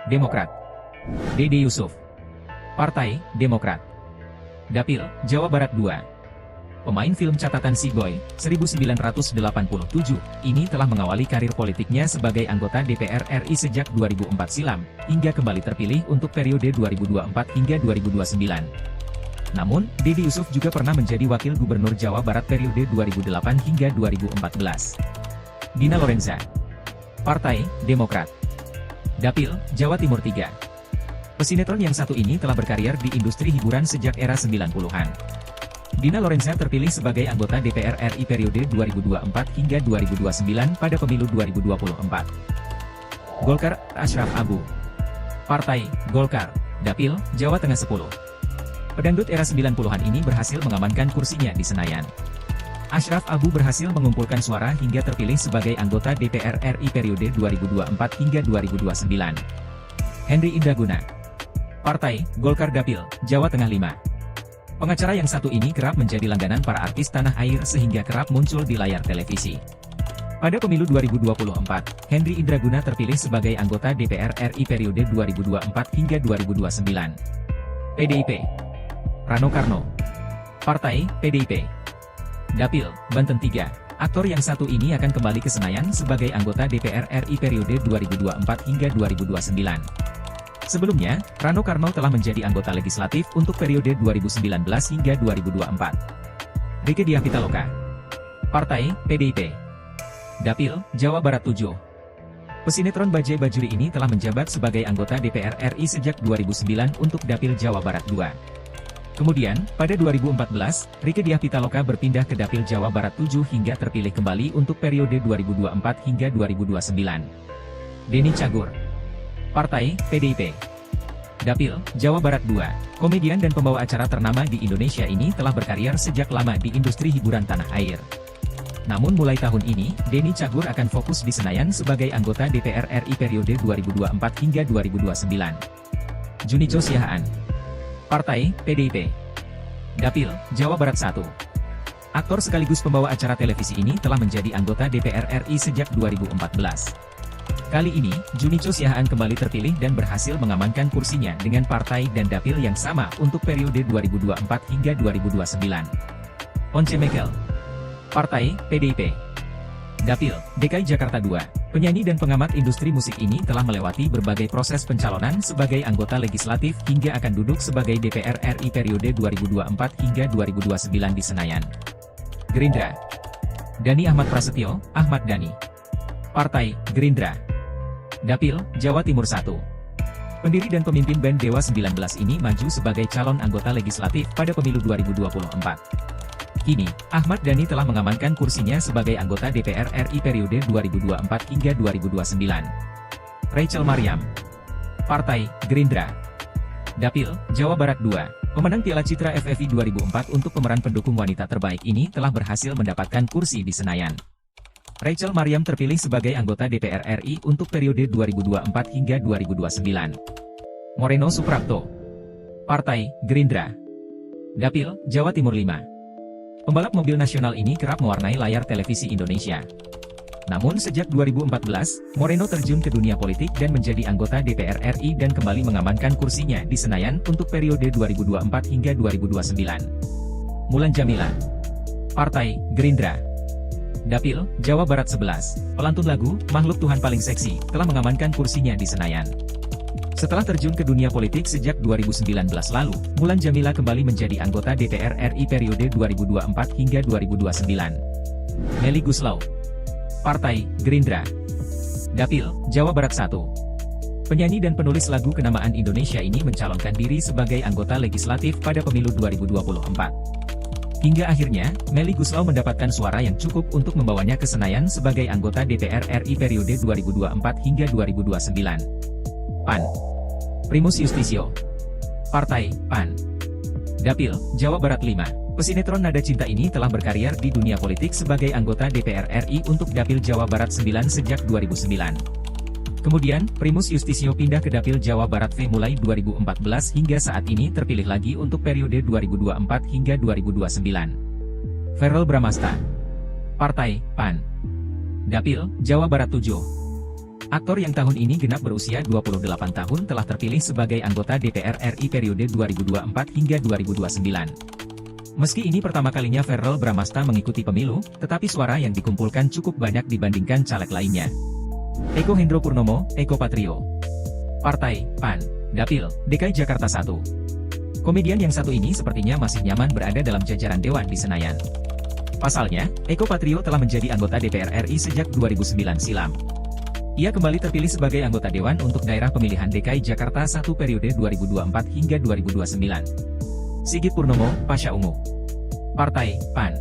Demokrat. Dede Yusuf. Partai Demokrat. Dapil, Jawa Barat 2. Pemain film catatan Si Boy, 1987, ini telah mengawali karir politiknya sebagai anggota DPR RI sejak 2004 silam, hingga kembali terpilih untuk periode 2024 hingga 2029. Namun, Dede Yusuf juga pernah menjadi Wakil Gubernur Jawa Barat periode 2008 hingga 2014. Dina Lorenza. Partai Demokrat. Dapil, Jawa Timur 3. Pesinetron yang satu ini telah berkarir di industri hiburan sejak era 90-an. Dina Lorenza terpilih sebagai anggota DPR RI periode 2024 hingga 2029 pada pemilu 2024. Golkar, Ashraf Abu. Partai Golkar. Dapil, Jawa Tengah 10. Pedangdut era 90-an ini berhasil mengamankan kursinya di Senayan. Ashraf Abu berhasil mengumpulkan suara hingga terpilih sebagai anggota DPR RI periode 2024 hingga 2029. Henry Indraguna. Partai Golkar. Dapil, Jawa Tengah 5. Pengacara yang satu ini kerap menjadi langganan para artis tanah air sehingga kerap muncul di layar televisi. Pada pemilu 2024, Henry Indraguna terpilih sebagai anggota DPR RI periode 2024 hingga 2029. PDIP. Rano Karno. Partai PDIP. Dapil, Banten 3. Aktor yang satu ini akan kembali ke Senayan sebagai anggota DPR RI periode 2024 hingga 2029. Sebelumnya, Rano Karno telah menjadi anggota legislatif untuk periode 2019 hingga 2024. Rieke Diah Pitaloka. Partai PDIP. Dapil, Jawa Barat 7. Pesinetron Bajai Bajuri ini telah menjabat sebagai anggota DPR RI sejak 2009 untuk Dapil Jawa Barat 2. Kemudian, pada 2014, Rieke Diah Pitaloka berpindah ke Dapil Jawa Barat 7 hingga terpilih kembali untuk periode 2024 hingga 2029. Denny Cagur. Partai PDIP. Dapil, Jawa Barat 2. Komedian dan pembawa acara ternama di Indonesia ini telah berkarir sejak lama di industri hiburan tanah air. Namun mulai tahun ini, Denny Cagur akan fokus di Senayan sebagai anggota DPR RI periode 2024 hingga 2029. Junicho Siahaan. Partai PDIP. Dapil, Jawa Barat 1. Aktor sekaligus pembawa acara televisi ini telah menjadi anggota DPR RI sejak 2014. Kali ini, Junicho Siahaan kembali terpilih dan berhasil mengamankan kursinya dengan partai dan dapil yang sama untuk periode 2024 hingga 2029. Once Mekel. Partai PDIP. Dapil, DKI Jakarta 2. Penyanyi dan pengamat industri musik ini telah melewati berbagai proses pencalonan sebagai anggota legislatif hingga akan duduk sebagai DPR RI periode 2024 hingga 2029 di Senayan. Gerindra. Dhani Ahmad Prasetyo, Ahmad Dhani. Partai Gerindra. Dapil, Jawa Timur 1. Pendiri dan pemimpin band Dewa 19 ini maju sebagai calon anggota legislatif pada pemilu 2024. Kini, Ahmad Dhani telah mengamankan kursinya sebagai anggota DPR RI periode 2024 hingga 2029. Rachel Maryam. Partai Gerindra. Dapil, Jawa Barat 2. Pemenang Piala Citra FFI 2004 untuk pemeran pendukung wanita terbaik ini telah berhasil mendapatkan kursi di Senayan. Rachel Maryam terpilih sebagai anggota DPR RI untuk periode 2024 hingga 2029. Moreno Suprapto. Partai Gerindra. Dapil, Jawa Timur 5. Pembalap mobil nasional ini kerap mewarnai layar televisi Indonesia. Namun sejak 2014, Moreno terjun ke dunia politik dan menjadi anggota DPR RI dan kembali mengamankan kursinya di Senayan untuk periode 2024 hingga 2029. Mulan Jamila. Partai Gerindra. Dapil, Jawa Barat 11. Pelantun lagu, Makhluk Tuhan Paling Seksi, telah mengamankan kursinya di Senayan. Setelah terjun ke dunia politik sejak 2019 lalu, Mulan Jamila kembali menjadi anggota DPR RI periode 2024 hingga 2029. Melly Goeslaw. Partai Gerindra. Dapil, Jawa Barat 1. Penyanyi dan penulis lagu kenamaan Indonesia ini mencalonkan diri sebagai anggota legislatif pada pemilu 2024. Hingga akhirnya, Melly Goeslaw mendapatkan suara yang cukup untuk membawanya ke Senayan sebagai anggota DPR RI periode 2024 hingga 2029. PAN. Primus Yustisio. Partai PAN. Dapil, Jawa Barat 5. Pesinetron Nada Cinta ini telah berkarir di dunia politik sebagai anggota DPR RI untuk Dapil Jawa Barat 9 sejak 2009. Kemudian, Primus Yustisio pindah ke Dapil Jawa Barat V mulai 2014 hingga saat ini terpilih lagi untuk periode 2024 hingga 2029. Verrel Bramasta. Partai PAN. Dapil, Jawa Barat 7. Aktor yang tahun ini genap berusia 28 tahun telah terpilih sebagai anggota DPR RI periode 2024 hingga 2029. Meski ini pertama kalinya Verrell Bramasta mengikuti pemilu, tetapi suara yang dikumpulkan cukup banyak dibandingkan caleg lainnya. Eko Hendro Purnomo, Eko Patrio. Partai, PAN, Dapil, DKI Jakarta 1. Komedian yang satu ini sepertinya masih nyaman berada dalam jajaran Dewan di Senayan. Pasalnya, Eko Patrio telah menjadi anggota DPR RI sejak 2009 silam. Ia kembali terpilih sebagai anggota Dewan untuk daerah pemilihan DKI Jakarta 1 periode 2024 hingga 2029. Sigit Purnomo, Pasha Ungu. Partai, PAN.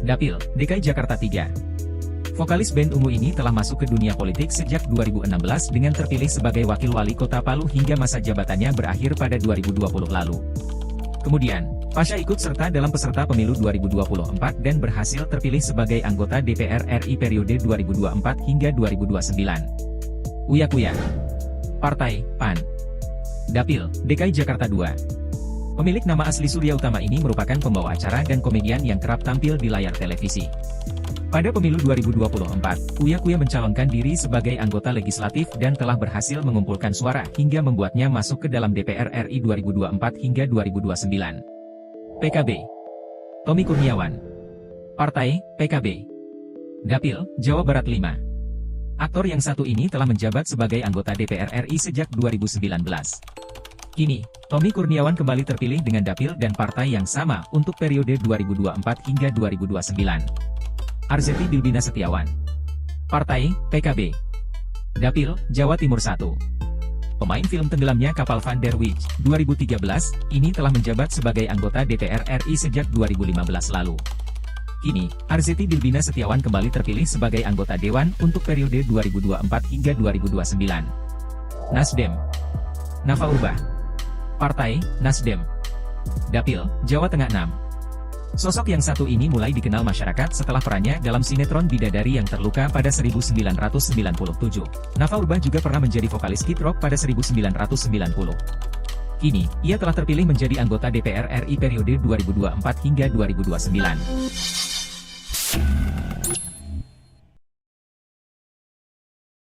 Dapil, DKI Jakarta 3. Vokalis band Ungu ini telah masuk ke dunia politik sejak 2016 dengan terpilih sebagai wakil wali kota Palu hingga masa jabatannya berakhir pada 2020 lalu. Kemudian, Pasha ikut serta dalam peserta pemilu 2024 dan berhasil terpilih sebagai anggota DPR RI periode 2024 hingga 2029. Uya Kuya. Partai, PAN. Dapil, DKI Jakarta 2. Pemilik nama asli Surya Utama ini merupakan pembawa acara dan komedian yang kerap tampil di layar televisi. Pada pemilu 2024, Uya Kuya mencalonkan diri sebagai anggota legislatif dan telah berhasil mengumpulkan suara hingga membuatnya masuk ke dalam DPR RI 2024 hingga 2029. PKB. Tommy Kurniawan. Partai, PKB. Dapil, Jawa Barat 5. Aktor yang satu ini telah menjabat sebagai anggota DPR RI sejak 2019. Kini, Tommy Kurniawan kembali terpilih dengan dapil dan partai yang sama untuk periode 2024 hingga 2029. Arzetti Bilbina Setiawan. Partai, PKB. Dapil, Jawa Timur 1. Pemain film tenggelamnya kapal Van der Wijk 2013, ini telah menjabat sebagai anggota DPR RI sejak 2015 lalu. Kini, Arzetti Bilbina Setiawan kembali terpilih sebagai anggota Dewan untuk periode 2024 hingga 2029. Nasdem. Nafa Urbah. Partai, Nasdem. Dapil, Jawa Tengah 6. Sosok yang satu ini mulai dikenal masyarakat setelah perannya dalam sinetron Bidadari yang Terluka pada 1997. Nafa Urbah juga pernah menjadi vokalis Kid Rock pada 1990. Kini, ia telah terpilih menjadi anggota DPR RI periode 2024 hingga 2029.